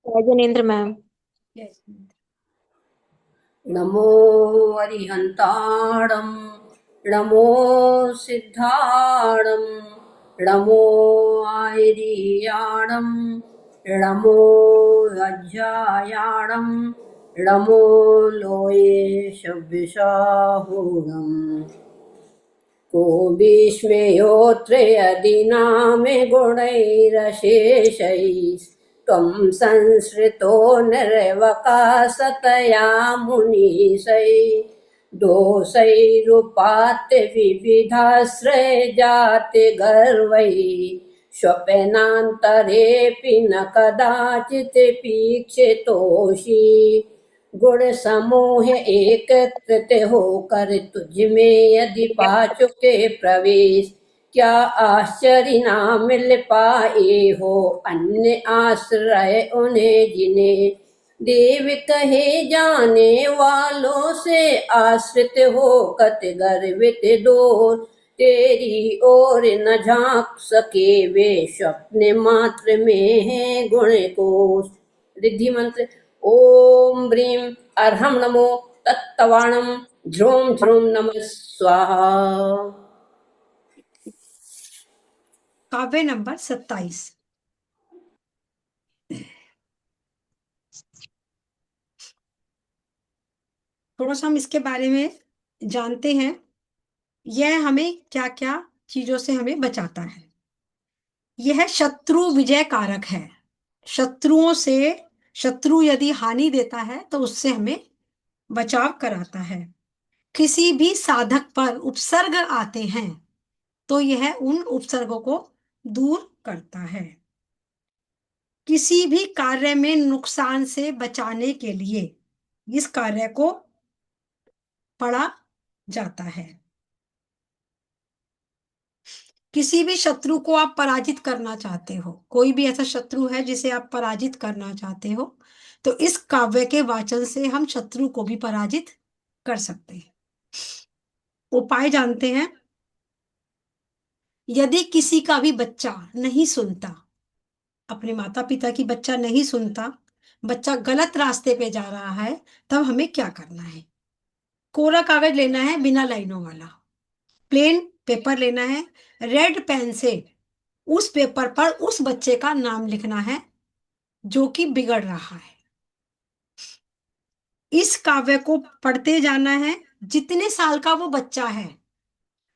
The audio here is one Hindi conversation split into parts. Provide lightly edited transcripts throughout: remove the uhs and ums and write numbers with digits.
राजेंद्र मैम। नमो अरिहन्ताणं नमो सिद्धाणं नमो आयरीयाणं नमो अज्जायाणं नमो लोये शव्यसाहूणम् को भीष्मेयोऽत्र यदीनामे गुणैरशेषैः त्वं संसृतो निर्वकाशतया मुनीशैः दोषैरुपात्य विविधाश्रयजातिगर्वैः स्वप्नान्तरेऽपि न कदाचित् पीक्षितोषि गुण समूह एकत्रित होकर तुझ में यदि पा चुके प्रवेश, क्या आश्चर्य ना मिल पाए हो अन्य आश्रय उन्हें जिन्हें देव कहे जाने वालों से आश्रित हो कत गर्वित दूर तेरी ओर न झांक सके वे स्वप्न मात्र में है गुण कोश। रिद्धि मंत्र ओम ब्रीम अर्हम नमो तत्तवाणम ध्रुम ध्रुम नमः स्वाहा। काव्य नंबर 27। थोड़ा सा हम इसके बारे में जानते हैं। यह हमें क्या क्या चीजों से हमें बचाता है। यह शत्रु विजय कारक है। शत्रुओं से, शत्रु यदि हानि देता है तो उससे हमें बचाव कराता है। किसी भी साधक पर उपसर्ग आते हैं तो यह उन उपसर्गों को दूर करता है। किसी भी कार्य में नुकसान से बचाने के लिए इस कार्य को पढ़ा जाता है। किसी भी शत्रु को आप पराजित करना चाहते हो, कोई भी ऐसा शत्रु है जिसे आप पराजित करना चाहते हो, तो इस काव्य के वाचन से हम शत्रु को भी पराजित कर सकते हैं। उपाय जानते हैं। यदि किसी का भी बच्चा नहीं सुनता, अपने माता पिता की बच्चा नहीं सुनता, बच्चा गलत रास्ते पे जा रहा है, तब हमें क्या करना है? कोरा कागज लेना है, बिना लाइनों वाला प्लेन पेपर लेना है। रेड पेन से उस पेपर पर उस बच्चे का नाम लिखना है जो कि बिगड़ रहा है। इस काव्य को पढ़ते जाना है। जितने साल का वो बच्चा है,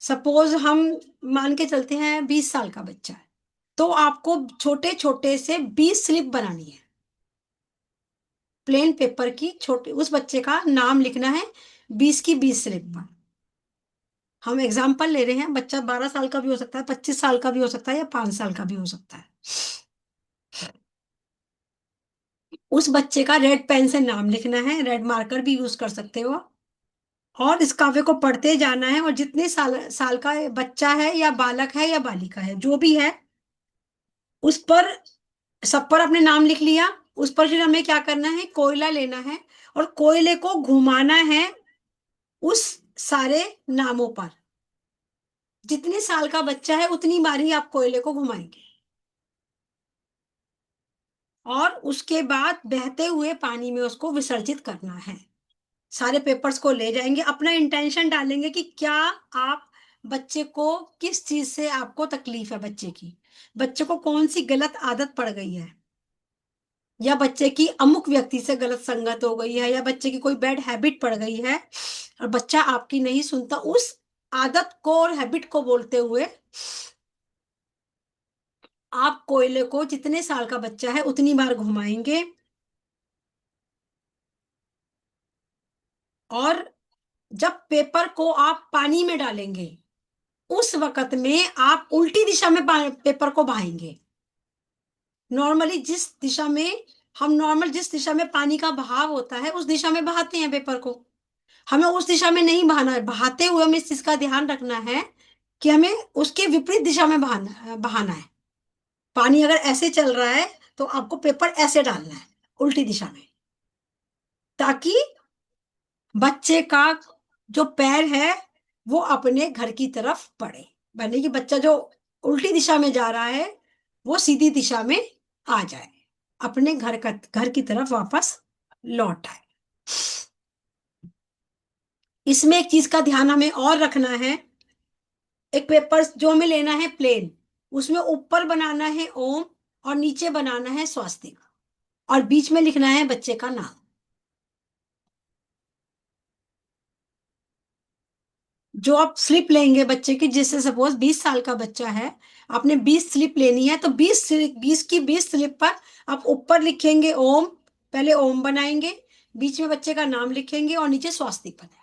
सपोज हम मान के चलते हैं 20 साल का बच्चा है, तो आपको छोटे छोटे से 20 स्लिप बनानी है। प्लेन पेपर की छोटे उस बच्चे का नाम लिखना है 20 की 20 स्लिप पर। हम एग्जाम्पल ले रहे हैं, बच्चा 12 साल का भी हो सकता है, 25 साल का भी हो सकता है, या 5 साल का भी हो सकता है। उस बच्चे का रेड पेन से नाम लिखना है, रेड मार्कर भी यूज कर सकते हो, और इस काव्य को पढ़ते जाना है। और जितने साल का बच्चा है या बालक है या बालिका है, जो भी है, उस पर, सब पर अपने नाम लिख लिया। उस पर फिर हमें क्या करना है? कोयला लेना है और कोयले को घुमाना है उस सारे नामों पर। जितने साल का बच्चा है उतनी बार ही आप कोयले को घुमाएंगे, और उसके बाद बहते हुए पानी में उसको विसर्जित करना है। सारे पेपर्स को ले जाएंगे, अपना इंटेंशन डालेंगे कि क्या आप बच्चे को, किस चीज से आपको तकलीफ है, बच्चे की, बच्चे को कौन सी गलत आदत पड़ गई है, या बच्चे की अमुक व्यक्ति से गलत संगत हो गई है, या बच्चे की कोई बैड हैबिट पड़ गई है और बच्चा आपकी नहीं सुनता। उस आदत को और हैबिट को बोलते हुए आप कोयले को जितने साल का बच्चा है उतनी बार घुमाएंगे, और जब पेपर को आप पानी में डालेंगे उस वक्त में आप उल्टी दिशा में पेपर को बहाएंगे। नॉर्मली जिस दिशा में जिस दिशा में पानी का बहाव होता है उस दिशा में बहाते हैं पेपर को, हमें उस दिशा में नहीं बहाना है। बहाते हुए हमें इस चीज का ध्यान रखना है कि हमें उसके विपरीत दिशा में बहाना है। पानी अगर ऐसे चल रहा है तो आपको पेपर ऐसे डालना है, उल्टी दिशा में, ताकि बच्चे का जो पैर है वो अपने घर की तरफ बढ़े। यानी कि बच्चा जो उल्टी दिशा में जा रहा है वो सीधी दिशा में आ जाए। अपने घर की तरफ वापस लौट आए। इसमें एक चीज का ध्यान हमें और रखना है, एक पेपर जो हमें लेना है प्लेन, उसमें ऊपर बनाना है ओम और नीचे बनाना है स्वास्तिक, और बीच में लिखना है बच्चे का नाम। जो आप स्लिप लेंगे बच्चे की, जिससे सपोज 20 साल का बच्चा है, आपने 20 स्लिप लेनी है, तो 20 की 20 स्लिप पर आप ऊपर लिखेंगे ओम, पहले ओम बनाएंगे, बीच में बच्चे का नाम लिखेंगे और नीचे स्वास्तिक बनाएंगे।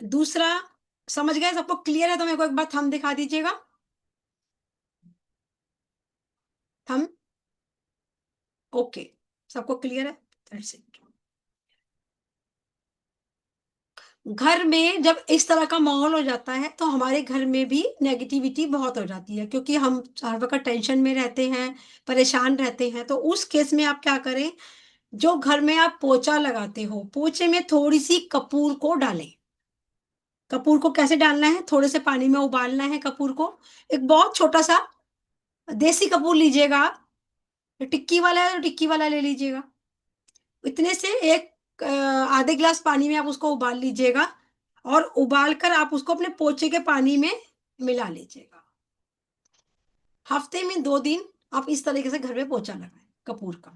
दूसरा, समझ गए? सबको क्लियर है? तो मेरे को एक बार थंब दिखा दीजिएगा, थंब। ओके, सबको क्लियर है? That's it. घर में जब इस तरह का माहौल हो जाता है तो हमारे घर में भी नेगेटिविटी बहुत हो जाती है, क्योंकि हम हर वक्त टेंशन में रहते हैं, परेशान रहते हैं। तो उस केस में आप क्या करें, जो घर में आप पोछा लगाते हो, पोछे में थोड़ी सी कपूर को डालें। कपूर को कैसे डालना है, थोड़े से पानी में उबालना है कपूर को। एक बहुत छोटा सा देसी कपूर लीजिएगा आप, टिक्की वाला है तो टिक्की वाला ले लीजिएगा। इतने से एक आधे गिलास पानी में आप उसको उबाल लीजिएगा, और उबाल कर आप उसको अपने पोछे के पानी में मिला लीजिएगा। हफ्ते में 2 दिन आप इस तरीके से घर में पोछा लगाएं कपूर का।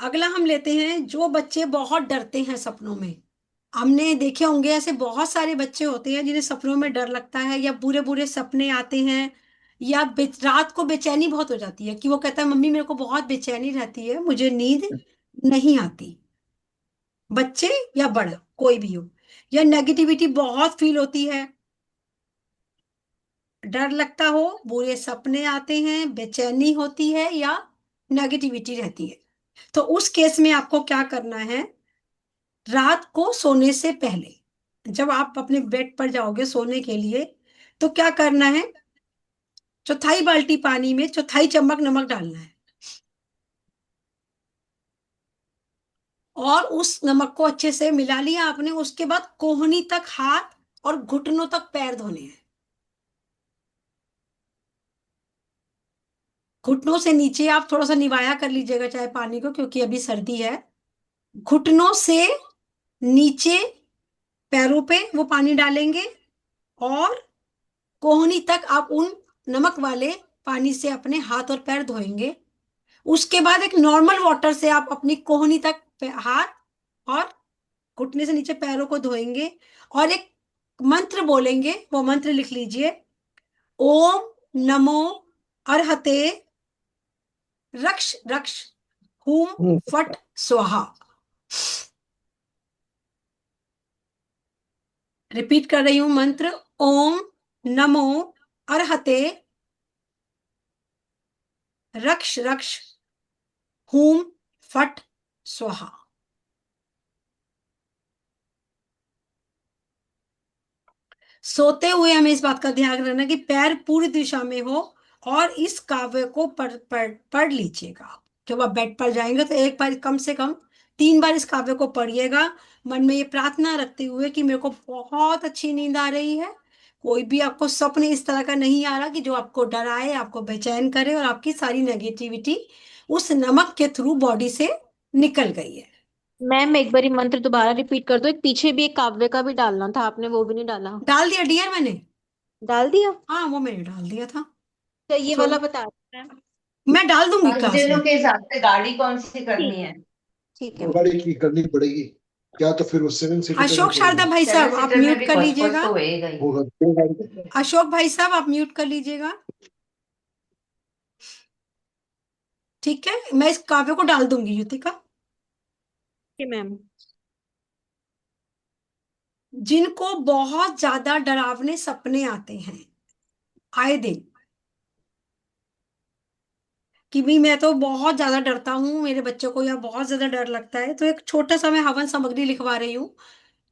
अगला हम लेते हैं, जो बच्चे बहुत डरते हैं सपनों में। हमने देखे होंगे ऐसे बहुत सारे बच्चे होते हैं जिन्हें सपनों में डर लगता है, या बुरे बुरे सपने आते हैं, या रात को बेचैनी बहुत हो जाती है, कि वो कहता है मम्मी मेरे को बहुत बेचैनी रहती है, मुझे नींद नहीं आती। बच्चे या बड़ा कोई भी हो, या नेगेटिविटी बहुत फील होती है, डर लगता हो, बुरे सपने आते हैं, बेचैनी होती है, या नेगेटिविटी रहती है, तो उस केस में आपको क्या करना है, रात को सोने से पहले जब आप अपने बेड पर जाओगे सोने के लिए, तो क्या करना है, चौथाई बाल्टी पानी में चौथाई चम्मच नमक डालना है, और उस नमक को अच्छे से मिला लिया आपने। उसके बाद कोहनी तक हाथ और घुटनों तक पैर धोने हैं। घुटनों से नीचे आप थोड़ा सा निवाया कर लीजिएगा चाहे पानी को, क्योंकि अभी सर्दी है। घुटनों से नीचे पैरों पे वो पानी डालेंगे, और कोहनी तक आप उन नमक वाले पानी से अपने हाथ और पैर धोएंगे। उसके बाद एक नॉर्मल वाटर से आप अपनी कोहनी तक हाथ और घुटने से नीचे पैरों को धोएंगे, और एक मंत्र बोलेंगे, वो मंत्र लिख लीजिए, ओम नमो अर्हते रक्ष रक्ष हुम फट स्वाहा। रिपीट कर रही हूं मंत्र, ओम नमो अर्हते रक्ष रक्ष हुम फट स्वाहा। सोते हुए हमें इस बात का ध्यान रखना कि पैर पूरी दिशा में हो, और इस काव्य को पढ़ लीजिएगा। जब आप बेड पर जाएंगे तो एक बार कम से कम 3 बार इस काव्य को पढ़िएगा, मन में ये प्रार्थना रखते हुए कि मेरे को बहुत अच्छी नींद आ रही है, कोई भी आपको स्वप्न इस तरह का नहीं आ रहा कि जो आपको डराए, आपको बेचैन करे, और आपकी सारी नेगेटिविटी उस नमक के थ्रू बॉडी से निकल गई है। मैम एक बार मंत्र दोबारा रिपीट कर दो, एक पीछे भी एक काव्य का भी डालना था, आपने वो भी नहीं डाला। डाल दिया डियर मैंने? डाल दिया? हाँ, वो मैंने डाल दिया था। तो ये छोड़, वाला बता रहे हैं। मैं डाल दूंगी हम क्लास दिनों में। के हिसाब से गाड़ी कौन सी करनी है? ठीक है। गाड़ी की करनी पड़ेगी, क्या तो फिर वो 7 सीटर अशोक शारदा भाई 7 साहब आप सीटर में म्यूट भी कर कुछ कुछ लीजिएगा। तो होएगा ही। होगा 2 गाड़ी। अशोक भाई साहब आप म्यूट कर लीजिएगा, ठीक है? मैं इस काव्य को डाल दूंगी युतिका। ठीक है मैम। जिनको बहुत ज्यादा डरावने सपने आते हैं आए दिन, कि भी मैं तो बहुत ज्यादा डरता हूँ, मेरे बच्चों को या बहुत ज्यादा डर लगता है, तो एक छोटा सा मैं हवन सामग्री लिखवा रही हूँ।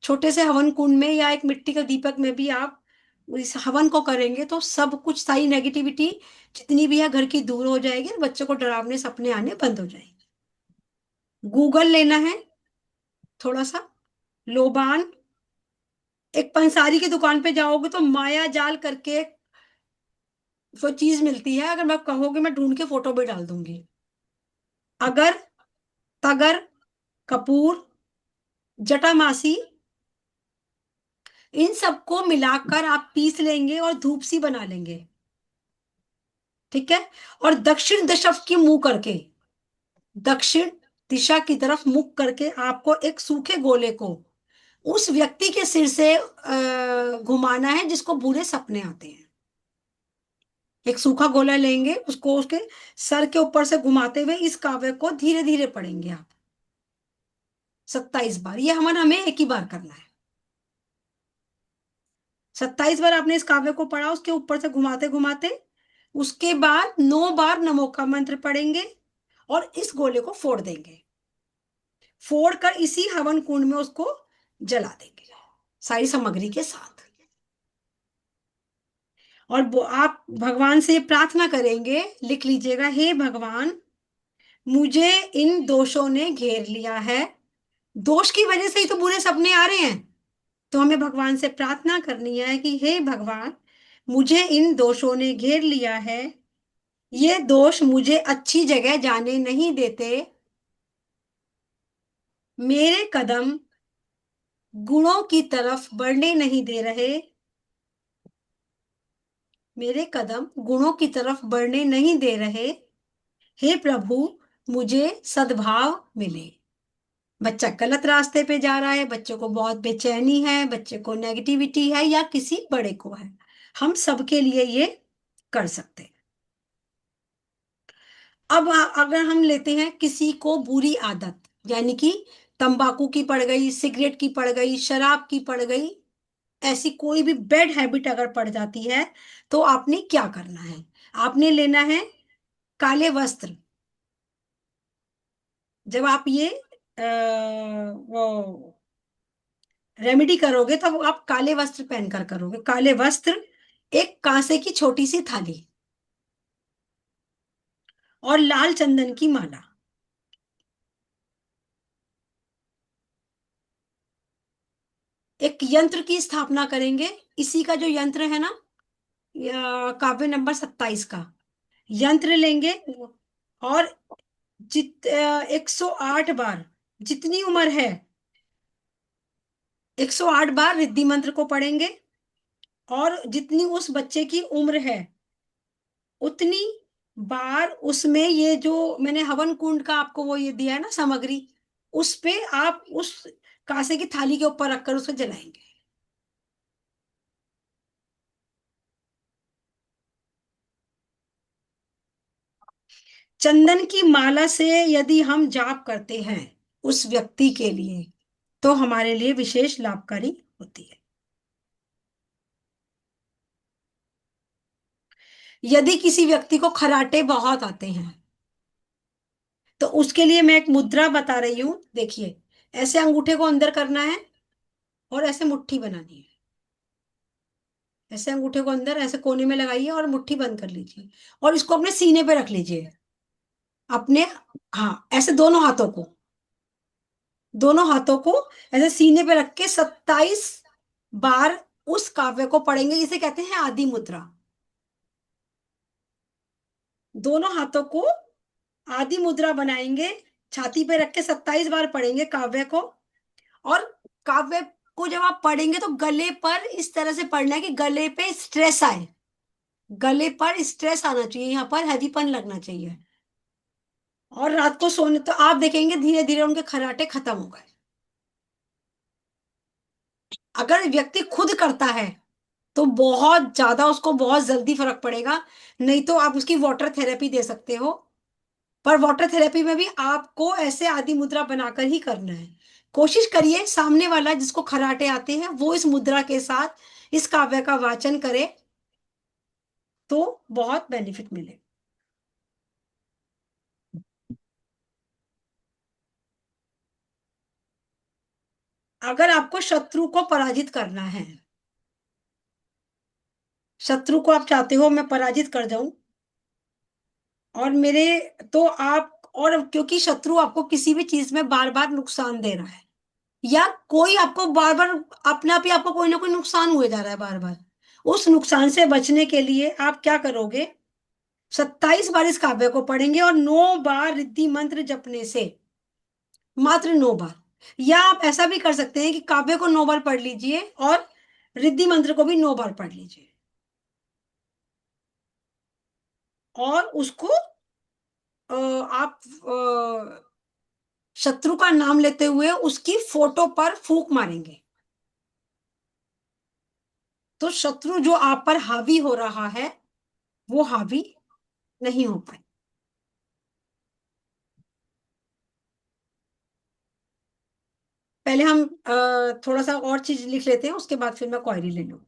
छोटे से हवन कुंड में या एक मिट्टी का दीपक में भी आप इस हवन को करेंगे तो सब कुछ, सारी नेगेटिविटी जितनी भी है घर की दूर हो जाएगी, और बच्चों को डरावने सपने आने बंद हो जाएंगे। गूगल लेना है थोड़ा सा, लोबान, एक पंसारी की दुकान पे जाओगे तो माया जाल करके कोई चीज मिलती है, अगर मैं कहोगे मैं ढूंढ के फोटो भी डाल दूंगी। अगर, तगर, कपूर, जटामासी, इन सबको मिलाकर आप पीस लेंगे और धूप सी बना लेंगे। ठीक है। और दक्षिण दिशा की मुंह करके, दक्षिण दिशा की तरफ मुख करके आपको एक सूखे गोले को उस व्यक्ति के सिर से घुमाना है जिसको बुरे सपने आते हैं। एक सूखा गोला लेंगे, उसको उसके सर के ऊपर से घुमाते हुए इस काव्य को धीरे धीरे पढ़ेंगे आप 27 बार। ये हमें एक ही बार करना है। 27 बार आपने इस काव्य को पढ़ा, उसके ऊपर से घुमाते घुमाते, उसके बाद 9 बार नमो का मंत्र पढ़ेंगे और इस गोले को फोड़ देंगे। फोड़ कर इसी हवन कुंड में उसको जला देंगे सारी सामग्री के साथ। और आप भगवान से प्रार्थना करेंगे, लिख लीजिएगा, हे भगवान, मुझे इन दोषों ने घेर लिया है। दोष की वजह से ही तो बुरे सपने आ रहे हैं। तो हमें भगवान से प्रार्थना करनी है कि हे भगवान, मुझे इन दोषों ने घेर लिया है, ये दोष मुझे अच्छी जगह जाने नहीं देते, मेरे कदम गुणों की तरफ बढ़ने नहीं दे रहे, मेरे कदम गुणों की तरफ बढ़ने नहीं दे रहे, हे प्रभु, मुझे सद्भाव मिले। बच्चा गलत रास्ते पे जा रहा है, बच्चे को बहुत बेचैनी है, बच्चे को नेगेटिविटी है या किसी बड़े को है, हम सबके लिए ये कर सकते हैं। अब अगर हम लेते हैं किसी को बुरी आदत, यानी कि तंबाकू की पड़ गई, सिगरेट की पड़ गई, शराब की पड़ गई, ऐसी कोई भी बैड हैबिट अगर पड़ जाती है, तो आपने क्या करना है? आपने लेना है काले वस्त्र। जब आप ये वो रेमेडी करोगे तब आप काले वस्त्र पहनकर करोगे। काले वस्त्र, एक कांसे की छोटी सी थाली और लाल चंदन की माला। एक यंत्र की स्थापना करेंगे, इसी का जो यंत्र है ना, काव्य नंबर 27 का यंत्र लेंगे और 108 बार, जितनी उम्र है 108 बार रिद्धि मंत्र को पढ़ेंगे। और जितनी उस बच्चे की उम्र है उतनी बार उसमें ये जो मैंने हवन कुंड का आपको वो ये दिया है ना सामग्री, उस पे आप उस कांसे की थाली के ऊपर रखकर उसको जलाएंगे। चंदन की माला से यदि हम जाप करते हैं उस व्यक्ति के लिए, तो हमारे लिए विशेष लाभकारी होती है। यदि किसी व्यक्ति को खराटे बहुत आते हैं, तो उसके लिए मैं एक मुद्रा बता रही हूं, देखिए, ऐसे अंगूठे को अंदर करना है और ऐसे मुट्ठी बनानी है। ऐसे अंगूठे को अंदर ऐसे कोने में लगाइए और मुट्ठी बंद कर लीजिए और इसको अपने सीने पे रख लीजिए। अपने, हाँ, ऐसे दोनों हाथों को ऐसे सीने पे रख के 27 बार उस काव्य को पढ़ेंगे। इसे कहते हैं आदि मुद्रा। दोनों हाथों को आदि मुद्रा बनाएंगे, छाती पे रख के 27 बार पढ़ेंगे काव्य को। और काव्य को जब आप पढ़ेंगे तो गले पर इस तरह से पढ़ना है कि गले पे स्ट्रेस आए, गले पर स्ट्रेस आना चाहिए, यहाँ पर हैवीपन लगना चाहिए। और रात को सोने तो आप देखेंगे धीरे धीरे उनके खर्राटे खत्म हो गए। अगर व्यक्ति खुद करता है तो बहुत ज्यादा उसको बहुत जल्दी फर्क पड़ेगा। नहीं तो आप उसकी वाटर थेरेपी दे सकते हो, पर वाटर थेरेपी में भी आपको ऐसे आदि मुद्रा बनाकर ही करना है। कोशिश करिए सामने वाला जिसको खर्राटे आते हैं वो इस मुद्रा के साथ इस काव्य का वाचन करे तो बहुत बेनिफिट मिले। अगर आपको शत्रु को पराजित करना है, शत्रु को आप चाहते हो मैं पराजित कर जाऊं और मेरे, तो आप और क्योंकि शत्रु आपको किसी भी चीज में बार बार नुकसान दे रहा है, या कोई आपको बार बार अपने आप ही आपको कोई ना कोई नुकसान हुए जा रहा है बार बार, उस नुकसान से बचने के लिए आप क्या करोगे? 27 बार इस काव्य को पढ़ेंगे और 9 बार रिद्धि मंत्र जपने से, मात्र 9 बार। या आप ऐसा भी कर सकते हैं कि काव्य को 9 बार पढ़ लीजिए और रिद्धि मंत्र को भी 9 बार पढ़ लीजिए, और उसको आप शत्रु का नाम लेते हुए उसकी फोटो पर फूंक मारेंगे, तो शत्रु जो आप पर हावी हो रहा है वो हावी नहीं हो पाए। पहले हम थोड़ा सा और चीज लिख लेते हैं, उसके बाद फिर मैं क्वेरी ले लूँ।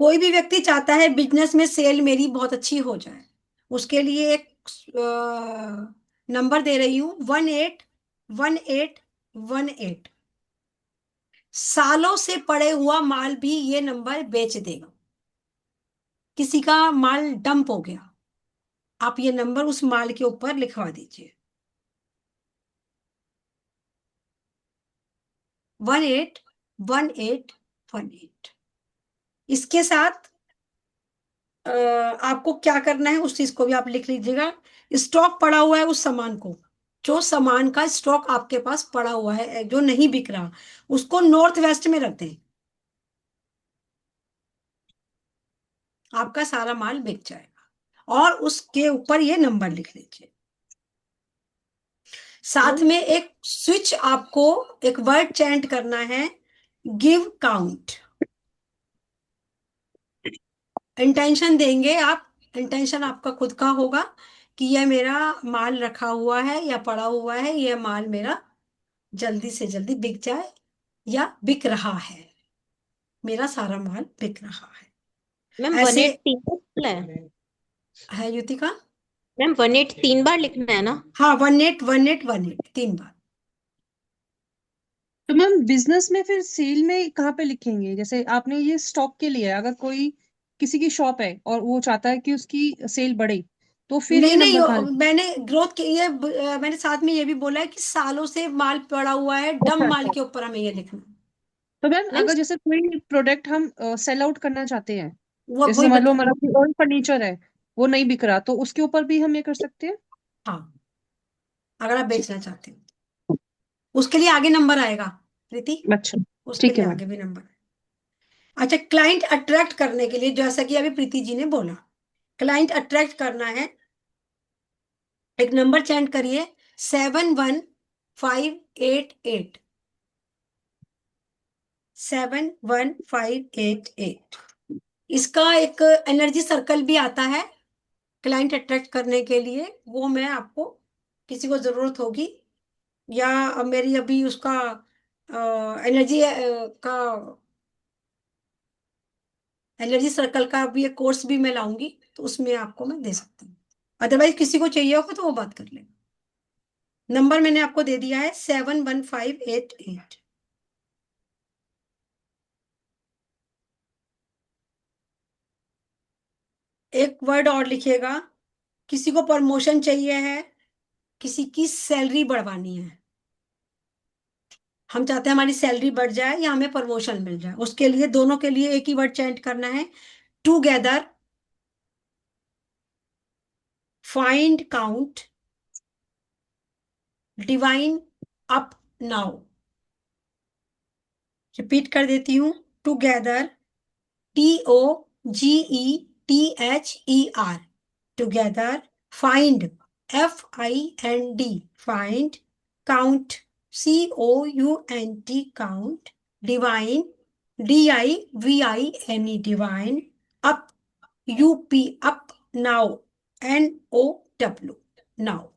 कोई भी व्यक्ति चाहता है बिजनेस में सेल मेरी बहुत अच्छी हो जाए, उसके लिए एक नंबर दे रही हूं, 181818। सालों से पड़े हुआ माल भी ये नंबर बेच देगा। किसी का माल डंप हो गया, आप ये नंबर उस माल के ऊपर लिखवा दीजिए, 181818। इसके साथ आपको क्या करना है उस चीज को भी आप लिख लीजिएगा। स्टॉक पड़ा हुआ है उस सामान को, जो सामान का स्टॉक आपके पास पड़ा हुआ है जो नहीं बिक रहा, उसको नॉर्थ वेस्ट में रख दें, आपका सारा माल बिक जाएगा। और उसके ऊपर ये नंबर लिख लीजिए। साथ में एक स्विच, आपको एक वर्ड चैंट करना है, गिव काउंट। इंटेंशन देंगे आप, इंटेंशन आपका खुद का होगा कि यह मेरा माल रखा हुआ है या पड़ा हुआ है, यह माल मेरा जल्दी से जल्दी बिक जाए, या बिक रहा है, मेरा सारा माल बिक रहा है। मैम वन ऐसे एट तीन बार लिखना है? है युतिका। मैम 18 3 बार लिखना है ना? हाँ, 181818 3 बार। तो मैम बिजनेस में फिर सेल में कहाँ पे लिखेंगे? जैसे आपने ये स्टॉक के लिए है, अगर कोई किसी की शॉप है और वो चाहता है कि उसकी सेल बढ़े, तो फिर नहीं ये नहीं, नंबर कहाँ लिखें? मैंने ग्रोथ के ये मैंने साथ में ये भी बोला है कि सालों से माल पड़ा हुआ है, डम अच्छा माल अच्छा। के ऊपर हमें ये लिखना है। तो मैम मैम अगर जैसे कोई प्रोडक्ट हम सेल आउट करना चाहते हैं, वो जैसे वही समझ लो बता। हमारा कोई और फर्नीचर है, वो नहीं बिक रहा, तो उसके ऊपर भी हम ये कर सकते हैं? हाँ, अगर आप बेचना चाहते हो उसके लिए आगे नंबर आएगा प्रीति, अच्छा। उसके ठीक लिए है मैम। आगे भी नंबर। अच्छा, क्लाइंट अट्रैक्ट करने के लिए, जैसा कि अभी प्रीति जी ने बोला, क्लाइंट अट्रैक्ट करना है, एक नंबर चेंज करिए, 71588। 71588। इसका एक एनर्जी सर्कल भी आता है क्लाइंट अट्रैक्ट करने के लिए, वो मैं आपको, किसी को जरूरत होगी, या मेरी अभी उसका एनर्जी का, एनर्जी सर्कल का भी एक कोर्स भी मैं लाऊंगी, तो उसमें आपको मैं दे सकती हूँ। अदरवाइज किसी को चाहिए होगा तो वो बात कर लेगा। नंबर मैंने आपको दे दिया है 71588। एक वर्ड और लिखिएगा, किसी को प्रमोशन चाहिए है, किसी की सैलरी बढ़वानी है, हम चाहते हैं हमारी सैलरी बढ़ जाए या हमें प्रमोशन मिल जाए, उसके लिए दोनों के लिए एक ही वर्ड चेंज करना है, together find count divine up now. Repeat कर देती हूं, together, TOGETHER, together find, FIND, find, count, COUNT, count, divine, DIVINE, divine, up, UP, up, now, NOW, now.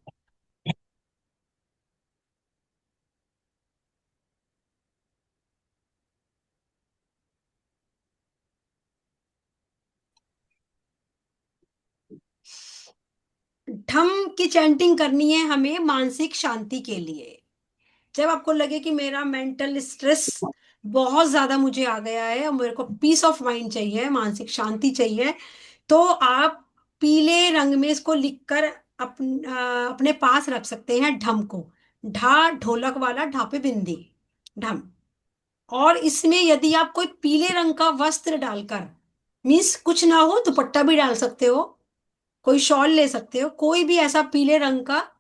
ढम की चैंटिंग करनी है हमें मानसिक शांति के लिए। जब आपको लगे कि मेरा मेंटल स्ट्रेस बहुत ज्यादा मुझे आ गया है और मेरे को पीस ऑफ माइंड चाहिए, मानसिक शांति चाहिए, तो आप पीले रंग में इसको लिखकर अपने पास रख सकते हैं, ढम को। ढा, ढोलक वाला ढा पे बिंदी, ढम। और इसमें यदि आप कोई पीले रंग का वस्त्र डालकर, मीन्स कुछ ना हो दुपट्टा भी डाल सकते हो, कोई शॉल ले सकते हो, कोई भी ऐसा पीले रंग का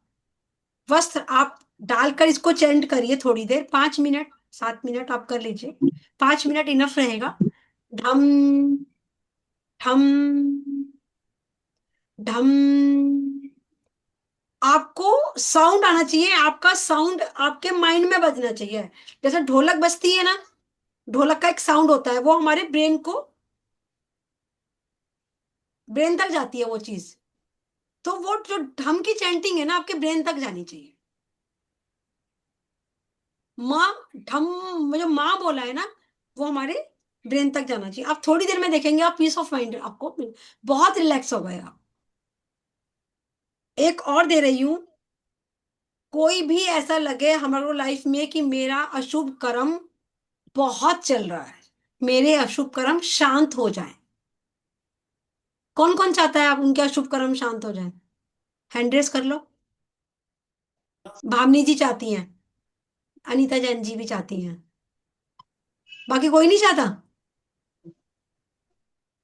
वस्त्र आप डालकर इसको चेंट करिए थोड़ी देर, 5 मिनट 7 मिनट आप कर लीजिए, 5 मिनट इनफ रहेगा। ढम ढम ढम। आपको साउंड आना चाहिए, आपका साउंड आपके माइंड में बजना चाहिए। जैसे ढोलक बजती है ना, ढोलक का एक साउंड होता है, वो हमारे ब्रेन तक जाती है वो चीज। तो वो जो ढम की चैंटिंग है ना, आपके ब्रेन तक जानी चाहिए। माँ, ढम, जो माँ बोला है ना, वो हमारे ब्रेन तक जाना चाहिए। आप थोड़ी देर में देखेंगे, आप पीस ऑफ माइंड आपको बहुत रिलैक्स हो गए आप। एक और दे रही हूं, कोई भी ऐसा लगे हमारे लाइफ में कि मेरा अशुभ कर्म बहुत चल रहा है, मेरे अशुभ कर्म शांत हो जाएं। कौन कौन चाहता है आप उनके अशुभ कर्म शांत हो जाएं? हैंड रेस कर लो। भावनी जी चाहती हैं, अनीता जैन जी भी चाहती हैं, बाकी कोई नहीं चाहता?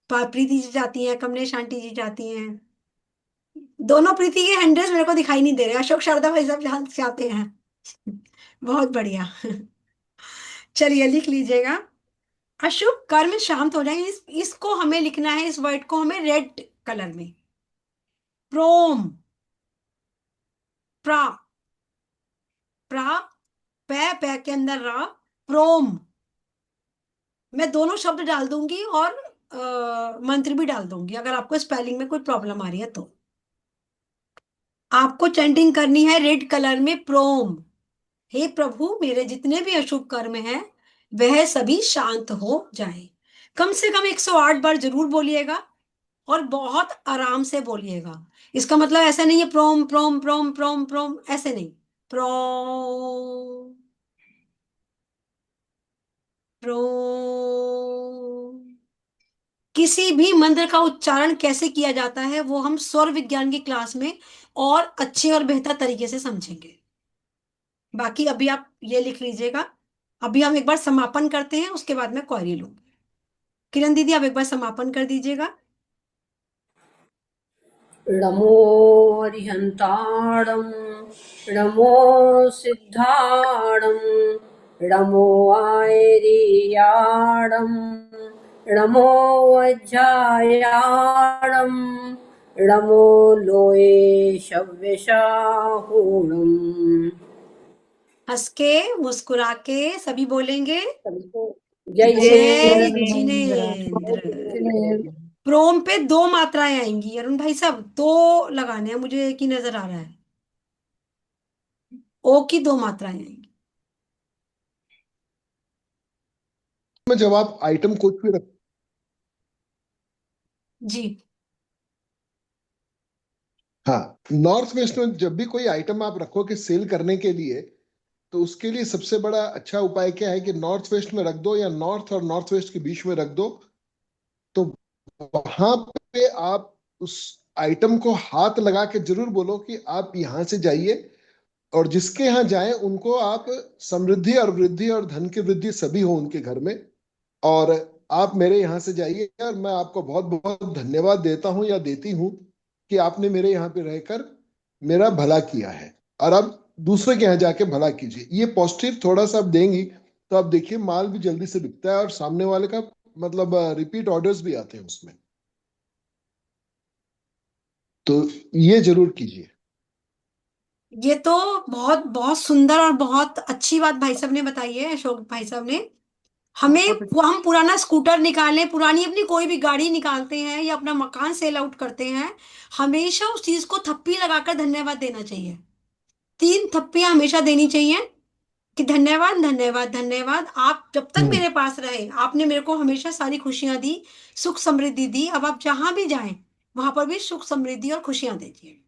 प्रीति जी चाहती हैं, कमलेश आंटी जी चाहती हैं। दोनों प्रीति के हैंड रेस मेरे को दिखाई नहीं दे रहे। अशोक शारदा भाई साहब चाहते हैं। बहुत बढ़िया। चलिए लिख लीजिएगा, अशुभ कर्म शांत हो जाएंगे। इसको हमें लिखना है, इस वर्ड को हमें रेड कलर में, प्रोम, प्रा, प्रा, पै के अंदर रा, प्रोम। मैं दोनों शब्द डाल दूंगी और मंत्र भी डाल दूंगी, अगर आपको स्पेलिंग में कोई प्रॉब्लम आ रही है तो। आपको चैंटिंग करनी है रेड कलर में, प्रोम। हे प्रभु, मेरे जितने भी अशुभ कर्म हैं वह सभी शांत हो जाए। कम से कम 108 बार जरूर बोलिएगा और बहुत आराम से बोलिएगा। इसका मतलब ऐसा नहीं है प्रोम प्रोम प्रोम प्रोम प्रोम, ऐसे नहीं। प्रोम प्रोम। किसी भी मंत्र का उच्चारण कैसे किया जाता है वो हम स्वर विज्ञान की क्लास में और अच्छे और बेहतर तरीके से समझेंगे। बाकी अभी आप ये लिख लीजिएगा। अभी हम एक बार समापन करते हैं, उसके बाद मैं क्वेरी लूंगी। किरण दीदी, आप एक बार समापन कर दीजिएगा। णमो अरिहन्ताणं, णमो सिद्धाणं, णमो आयर्याणं, णमो वज्रायाणं, णमो लोये शव्यसाहूणम्। हंस के मुस्कुरा के सभी बोलेंगे, सबको जय जय जिनेंद्र। जिनेन्द्र। प्रोम पे 2 मात्राएं आएंगी अरुण भाई साहब, 2 लगाने हैं, मुझे एक ही नजर आ रहा है। ओ की 2 मात्राएं आएंगी। में जब आप आइटम कुछ भी रख, जी हाँ, नॉर्थ वेस्ट में जब भी कोई आइटम आप रखो कि सेल करने के लिए, तो उसके लिए सबसे बड़ा अच्छा उपाय क्या है कि नॉर्थ वेस्ट में रख दो या नॉर्थ और नॉर्थ वेस्ट के बीच में रख दो। तो वहां पे आप उस आइटम को हाथ लगा के जरूर बोलो कि आप यहां से जाइए, और जिसके यहाँ जाए उनको आप समृद्धि और वृद्धि और धन की वृद्धि सभी हो उनके घर में। और आप मेरे यहाँ से जाइए और मैं आपको बहुत बहुत धन्यवाद देता हूँ या देती हूँ कि आपने मेरे यहाँ पे रहकर मेरा भला किया है, और अब दूसरे के यहाँ जाके भला कीजिए। ये पॉजिटिव थोड़ा सा आप देंगी तो आप देखिए माल भी जल्दी से बिकता है और सामने वाले का मतलब रिपीट ऑर्डर्स भी आते हैं उसमें। तो ये जरूर कीजिए। ये तो बहुत बहुत सुंदर और बहुत अच्छी बात भाई साहब ने बताई है, अशोक भाई साहब ने। हमें हम पुराना स्कूटर निकालें, पुरानी अपनी कोई भी गाड़ी निकालते हैं या अपना मकान सेल आउट करते हैं, हमेशा उस चीज को थप्पी लगाकर धन्यवाद देना चाहिए। 3 थप्पियां हमेशा देनी चाहिए कि धन्यवाद धन्यवाद धन्यवाद, आप जब तक मेरे पास रहे आपने मेरे को हमेशा सारी खुशियां दी, सुख समृद्धि दी। अब आप जहां भी जाएं वहां पर भी सुख समृद्धि और खुशियां दीजिए।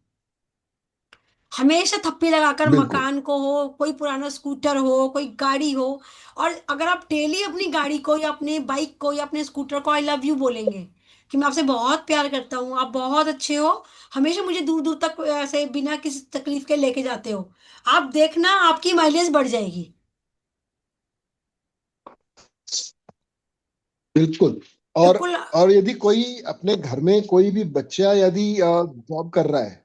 हमेशा थप्पी लगाकर बिल्कुल मकान को हो, कोई पुराना स्कूटर हो, कोई गाड़ी हो, और अगर आप डेली अपनी गाड़ी को या अपने बाइक को या अपने स्कूटर को आई लव यू बोलेंगे कि मैं आपसे बहुत प्यार करता हूँ, आप बहुत अच्छे हो, हमेशा मुझे दूर दूर तक ऐसे बिना किसी तकलीफ के लेके जाते हो, आप देखना आपकी माइलेज बढ़ जाएगी। बिल्कुल। और बिल्कुल। और यदि कोई अपने घर में कोई भी बच्चा यदि जॉब कर रहा है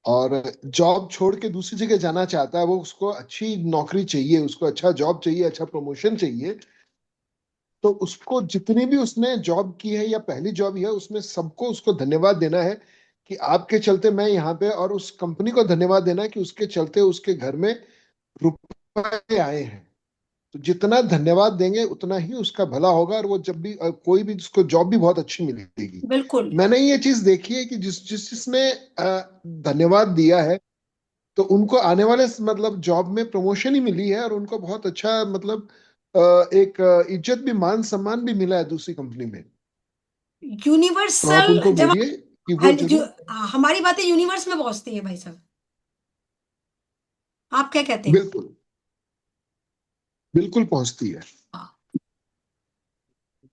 और जॉब छोड़ के दूसरी जगह जाना चाहता है, वो उसको अच्छी नौकरी चाहिए, उसको अच्छा जॉब चाहिए, अच्छा प्रमोशन चाहिए, तो उसको जितनी भी उसने जॉब की है या पहली जॉब है उसमें सबको उसको धन्यवाद देना है कि आपके चलते मैं यहाँ पे, और उस कंपनी को धन्यवाद देना है कि उसके चलते उसके घर में रुपए आए हैं। तो जितना धन्यवाद देंगे उतना ही उसका भला होगा, और वो जब भी कोई भी उसको जॉब भी बहुत अच्छी मिलेगी। बिल्कुल मैंने ये चीज देखी है कि जिसने धन्यवाद दिया है तो उनको आने वाले मतलब जॉब में प्रमोशन ही मिली है, और उनको बहुत अच्छा मतलब एक इज्जत भी, मान सम्मान भी मिला है दूसरी कंपनी में। तो आप यूनिवर्सल उनको जब बोलिए कि वो जरूर। हमारी बातें यूनिवर्स में पहुंचती है भाई साहब, आप क्या कहते हैं? बिल्कुल बिल्कुल पहुंचती है, हाँ,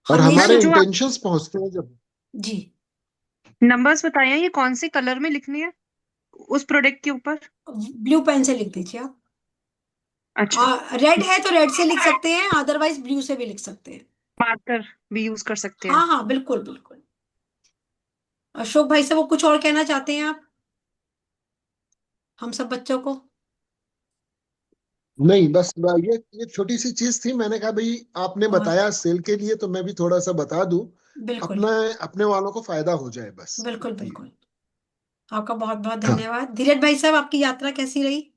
और हमेशा। हमारे मैम जो आप इंटेंशंस पहुंचते हैं जब। जी। नंबर्स बताए हैं, ये कौन से कलर में लिखने हैं उस प्रोडक्ट के ऊपर? ब्लू पेन से लिख दीजिए आप। अच्छा, रेड है तो रेड से लिख सकते हैं, अदरवाइज ब्लू से भी लिख सकते हैं। मार्कर भी यूज कर सकते हैं। हाँ हाँ, बिल्कुल बिल्कुल। अशोक भाई साहब, वो कुछ और कहना चाहते हैं आप हम सब बच्चों को? नहीं, बस ये छोटी सी चीज थी, मैंने कहा भाई आपने बहुत। बताया सेल के लिए तो मैं भी थोड़ा सा बता दूं, बिल्कुल अपना अपने वालों को फायदा हो जाए बस। बिल्कुल जी। बिल्कुल। आपका बहुत बहुत हाँ। धन्यवाद। धीरज भाई साहब, आपकी यात्रा कैसी रही?